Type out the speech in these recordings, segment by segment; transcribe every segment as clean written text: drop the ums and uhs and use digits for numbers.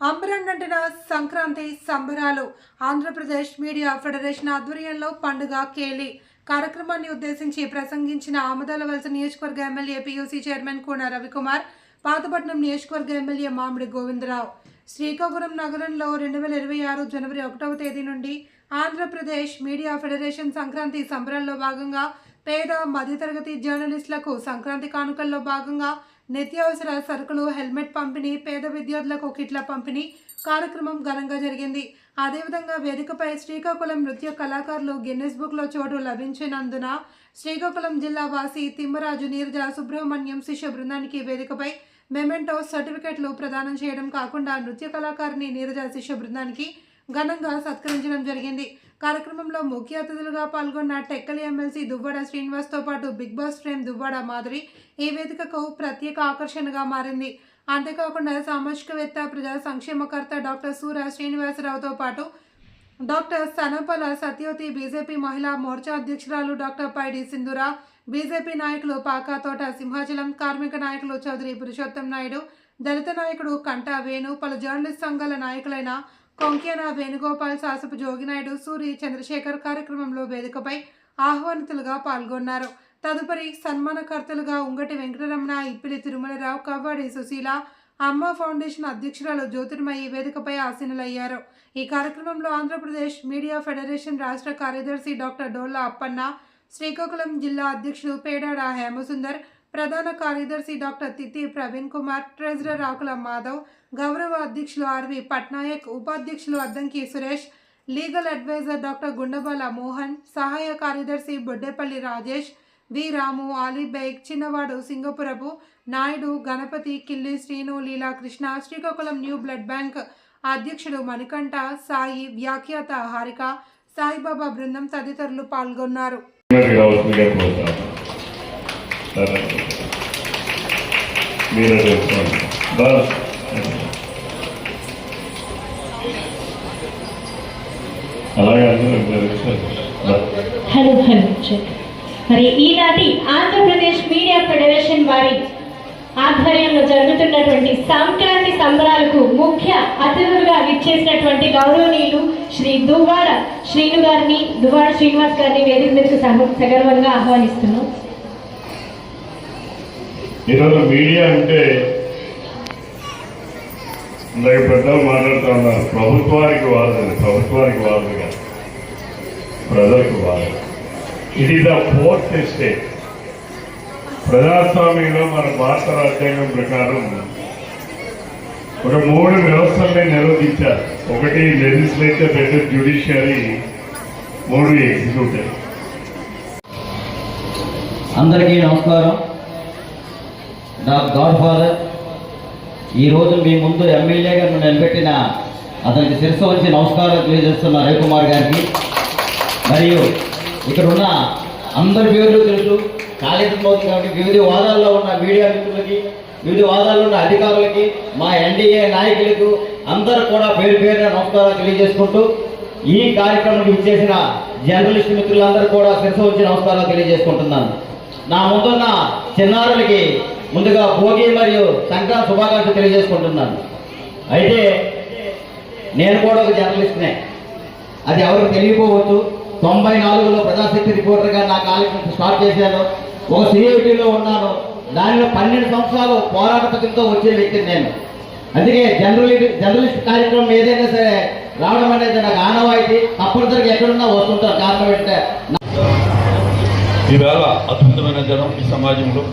అంబరంగంటిన సంక్రాంతి సంబరాలు Andhra Pradesh media federation ఆధ్వర్యంలో పండుగ కేలి కార్యక్రమాన్ని ఉద్దేశించి ప్రసంగించిన ఆమదాలవలస నియోజకవర్గ MLA PUC chairman Koona Ravikumar, Pathapatnam నియోజకవర్గ ఎమ్మెల్యే మామిడి గోవిందరావు. శ్రీకాకుళం నగరంలో 2026 జనవరి 1వ తేదీ నుండి ఆంధ్రప్రదేశ్ మీడియా ఫెడరేషన్ సంక్రాంతి సంబరాల్లో భాగంగా పేద మధ్యతరగతి జర్నలిస్టులకు సంక్రాంతి కానుకల్లో భాగంగా నిత్యావసర సరుకులు, హెల్మెట్ పంపిణీ, పేద విద్యార్థులకు కిట్ల పంపిణీ కార్యక్రమం ఘనంగా జరిగింది. అదేవిధంగా వేదికపై శ్రీకాకుళం నృత్య కళాకారులు గిన్నెస్ బుక్లో చోటు లభించినందున శ్రీకాకుళం జిల్లా వాసి తిమ్మరాజు, నీరజ, సుబ్రహ్మణ్యం శిష్య బృందానికి వేదికపై మెమెంటో సర్టిఫికెట్లు ప్రదానం చేయడం కాకుండా నృత్య కళాకారిణి నీరజ శిష్య బృందానికి ఘనంగా సత్కరించడం జరిగింది. కార్యక్రమంలో ముఖ్య అతిథులుగా పాల్గొన్న టెక్కలి ఎమ్మెల్సీ దువ్వాడ శ్రీనివాస్తో పాటు Big Boss fame Duvvada Madhuri ఈ వేదికకు ప్రత్యేక ఆకర్షణగా మారింది. అంతేకాకుండా సామాజికవేత్త, ప్రజా సంక్షేమకర్త డాక్టర్ సూర శ్రీనివాసరావుతో పాటు డాక్టర్ సనపల సత్యవతి, బీజేపీ మహిళా మోర్చా అధ్యక్షురాలు డాక్టర్ పైడి సింధుర, బీజేపీ నాయకులు పాకాతోట సింహాచలం, కార్మిక నాయకులు చౌదరి పురుషోత్తం నాయుడు, దళిత నాయకుడు కంటా వేణు, పలు జర్నలిస్ట్ సంఘాల నాయకులైన కొంకేన వేణుగోపాల్, శాసపు జోగినాయుడు, సూరి, చంద్రశేఖర్ కార్యక్రమంలో వేదికపై ఆహ్వానితులుగా పాల్గొన్నారు. తదుపరి సన్మానకర్తలుగా ఉంగటి వెంకటరమణ, ఇప్పిలి తిరుమలరావు, కవ్వాడి సుశీల, అమ్మ ఫౌండేషన్ అధ్యక్షురాలు జ్యోతిర్మయి వేదికపై ఆసీనులయ్యారు. ఈ కార్యక్రమంలో ఆంధ్రప్రదేశ్ మీడియా ఫెడరేషన్ రాష్ట్ర కార్యదర్శి డాక్టర్ డోల్లా అప్పన్న, శ్రీకాకుళం జిల్లా అధ్యక్షుడు పేడాడ హేమసుందర్, ప్రధాన కార్యదర్శి డాక్టర్ తిత్తి ప్రవీణ్ కుమార్, ట్రెజరర్ ఆకుల మాధవ్, గౌరవ అధ్యక్షులు ఆర్వి పట్నాయక్, ఉపాధ్యక్షులు Addanki Suresh, legal adviser doctor Gundabala Mohan, సహాయ కార్యదర్శి బొడ్డేపల్లి రాజేష్, వి రాము, ఆలీబైక్, చిన్నవాడు, సింగపురపు Naidu, Ganapathi, Killi Srinu, Leela Krishna, Srikakulam new blood bank అధ్యక్షుడు మణికంఠ, సాయి, వ్యాఖ్యాత హారిక, సాయిబాబా బృందం తదితరులు పాల్గొన్నారు. మరి ఈనాటి ఆంధ్రప్రదేశ్ మీడియా ఫెడరేషన్ వారి ఆధ్వర్యంలో జరుగుతున్నటువంటి సంక్రాంతి సంబరాలకు ముఖ్య అతిథులుగా విచ్చేసినటువంటి గౌరవనీయులు శ్రీ దువ్వాడ శ్రీను గారిని, దువ్వాడ శ్రీనివాస్ గారిని వేదిక మీదకు సగర్వంగా ఆహ్వానిస్తున్నాం. ఈరోజు మీడియా అంటే ఇందాక పెద్దలు మాట్లాడుతూ ఉన్నారు, ప్రభుత్వానికి వారధిగా ప్రజలకు వారధి. ఇది ద ఫోర్త్ ఎస్టేట్. ప్రజాస్వామ్యంలో మన భారత రాజ్యాంగం ప్రకారం ఒక 3 వ్యవస్థల్ని నిర్వహించారు. ఒకటి లెజిస్లేచర్, 2 జ్యుడిషియరీ, 3 ఎగ్జిక్యూటివ్. అందరికీ నమస్కారం. నా గాడ్ ఫాదర్ ఈరోజు మీ ముందు ఎమ్మెల్యేగా నిలబెట్టిన అతనికి శిరస్సు వచ్చి నమస్కారం తెలియజేస్తున్న రవికుమార్ గారికి, మరియు ఇక్కడ ఉన్న అందరి పేర్లు తెలుసు, కాళేశ్వరం కాబట్టి వివిధ వాదాల్లో ఉన్న మీడియా మిత్రులకి, వివిధ వాదాల్లో ఉన్న అధికారులకి, మా ఎన్డీఏ నాయకులకు అందరూ కూడా పేరు పేరున నమస్కారాలు తెలియజేసుకుంటూ, ఈ కార్యక్రమానికి విచ్చేసిన జర్నలిస్ట్ మిత్రులందరూ కూడా శిరస్సు వచ్చి నమస్కారాలు తెలియజేసుకుంటున్నాను. నా ముందున్న చిన్నారులకి ముందుగా భోగి మరియు సంక్రాంతి శుభాకాంక్షలు తెలియజేసుకుంటున్నాను. అయితే నేను కూడా ఒక జర్నలిస్ట్నే, అది ఎవరికి తెలియకపోవచ్చు. 94లో ప్రజాశక్తి రిపోర్టర్గా నా కార్యక్రమం స్టార్ట్ చేశాను. ఒక సిఐటీలో ఉన్నాను. దానిలో 12 సంవత్సరాలు పోరాట పత్రికతో వచ్చే వ్యక్తిని నేను. అందుకే జర్నలిస్ట్ కార్యక్రమం ఏదైనా సరే రావడం అనేది నాకు ఆనవాయితీ. తప్పనిసరిగా ఎక్కడున్నా వస్తుంటారు. కారణం ఏంటంటే ఈవేళ అద్భుతమైన జనం ఈ సమాజంలో.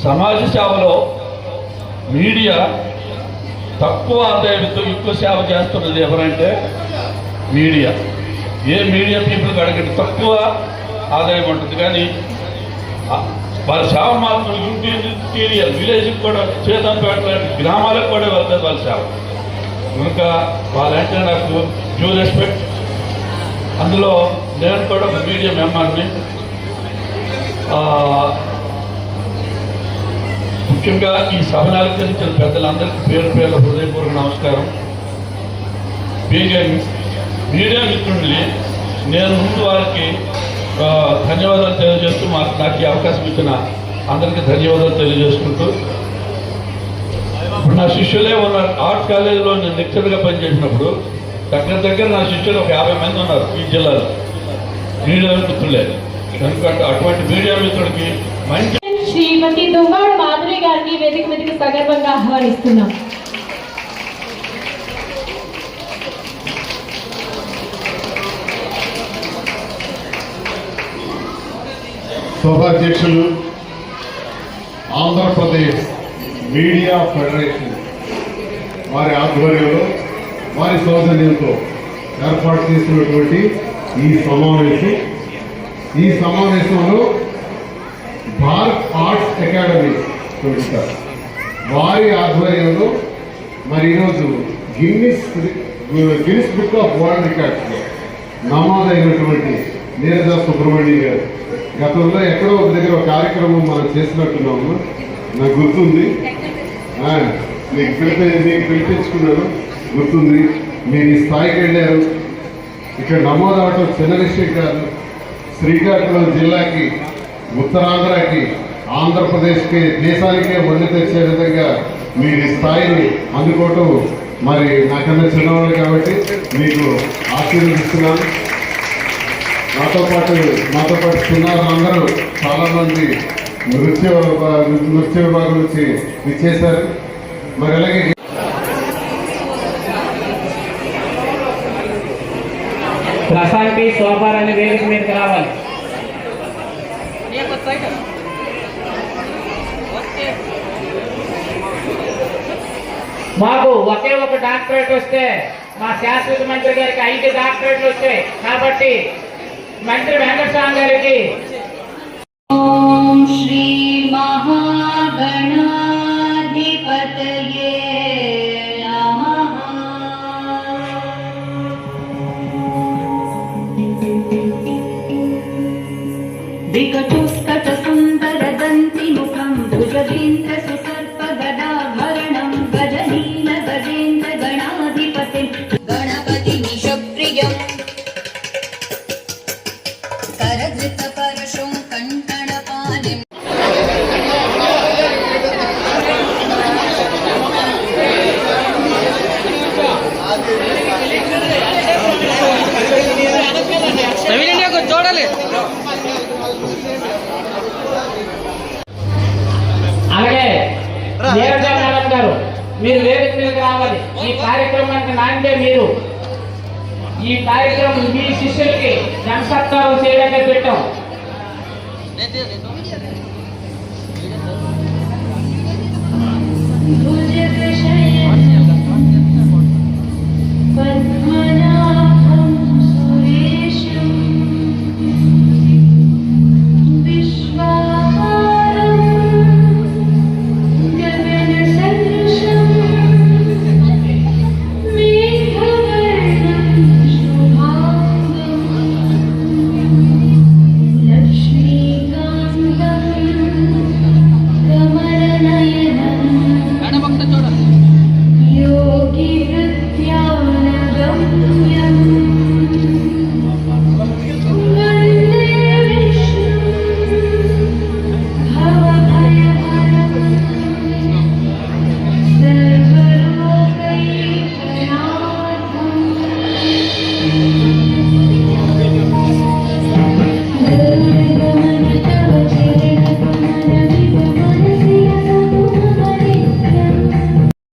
సమాజ సేవలో మీడియా తక్కువ ఆదాయంతో ఎక్కువ సేవ చేస్తున్నది ఎవరంటే మీడియా. ఏ మీడియా పీపుల్కి అడగండి, తక్కువ ఆదాయం ఉంటుంది, కానీ వాళ్ళ సేవ మాత్రం ఇంటీరియర్ విలేజ్కి కూడా, చేతంపేట లాంటి గ్రామాలకు కూడా వెళ్తుంది వాళ్ళ సేవ. కనుక వాళ్ళంటే నాకు డ్యూ రెస్పెక్ట్. అందులో నేను కూడా ఒక మీడియా మెంబర్ని. ముఖ్యంగా ఈ సభను అలంకరించిన పెద్దలందరికీ పేరు పేర్ల హృదయపూర్వక నమస్కారం. మీడియా మిత్రుల్ని నేను ముందు వారికి ధన్యవాదాలు తెలియజేస్తూ నాకు ఈ అవకాశం ఇచ్చిన అందరికీ ధన్యవాదాలు తెలియజేసుకుంటూ ఇప్పుడు నా శిష్యులే ఉన్నారు. ఆర్ట్ కాలేజీలో నేను లెక్చర్గా పనిచేసినప్పుడు దగ్గర నా శిష్యులు ఒక 50 మంది ఉన్నారు ఈ జిల్లాలో. మీడియా మిత్రులేదు. ఎందుకంటే అటువంటి మీడియా మిత్రుడికి మంచి శ్రీమతి దువ్వాడ మాధురి గారిని వేదిక మీదకి సగర్వంగా ఆహ్వానిస్తున్నాం. సభాధ్యక్షులు ఆంధ్రప్రదేశ్ మీడియా ఫెడరేషన్ వారి ఆధ్వర్యంలో వారి సౌజన్యంతో ఏర్పాటు చేసినటువంటి ఈ సమావేశంలో భారత్ ఆర్ట్స్ అకాడమీ వారి ఆధ్వర్యంలో మరి ఈరోజు గిన్నిస్ బుక్ ఆఫ్ వరల్డ్ రికార్డ్స్లో నమోదైనటువంటి నీరజ సుబ్రహ్మణ్యం గారు గతంలో ఎక్కడో ఒక దగ్గర ఒక కార్యక్రమం మనం చేసినట్టున్నాము, నాకు గుర్తుంది. నీకు పిలిపించుకున్నాను, గుర్తుంది. మీరు ఈ స్థాయికి వెళ్ళారు. ఇక్కడ నమోదవటం చిన్న విషయం కాదు. శ్రీకాకుళం జిల్లాకి, ఉత్తరాంధ్రకి, ఆంధ్రప్రదేశ్కి, దేశానికే వండి తెచ్చే విధంగా మీరు ఈ స్థాయిని అందుకోవటం మరి నాకన్నా చిన్నవాళ్ళు కాబట్టి మీకు ఆశీర్వదిస్తున్నాను. మాతో పాటు చిన్నారులందరూ చాలా మంది నృత్య విభాగం నుంచి ఇచ్చేశారు. మరి అలాగే ప్రశాంతి శోభారాన్ని వేదిక మీదకి రావాలి. మాకు ఒకే ఒక డాక్టరేట్ వస్తే మా శాశ్వత మంత్రి గారికి 5 డాక్టరేట్లు వచ్చాయి. కాబట్టి మంత్రి వెంకటస్వామి గారికి ఓం శ్రీ మహాగణాధిపతయే నమః. వికటుస్కట సుందర దంతి ముఖం భుజగేంద్ర సుసర్ప గదాభరణం గజనీల గజేంద్ర గణాధిపతి గణపతి నిషప్రియం करधृत परशुं कण्कणपाणिम् అలాగే నీరజ మేడం గారు మీరు వేదిక మీదకి రావాలి. ఈ కార్యక్రమానికి నాందే మీరు ఈ కార్యక్రమం మీ శిష్యులకి జనసత్కారం చేయడానికి పెట్టాం. పద్మనాభ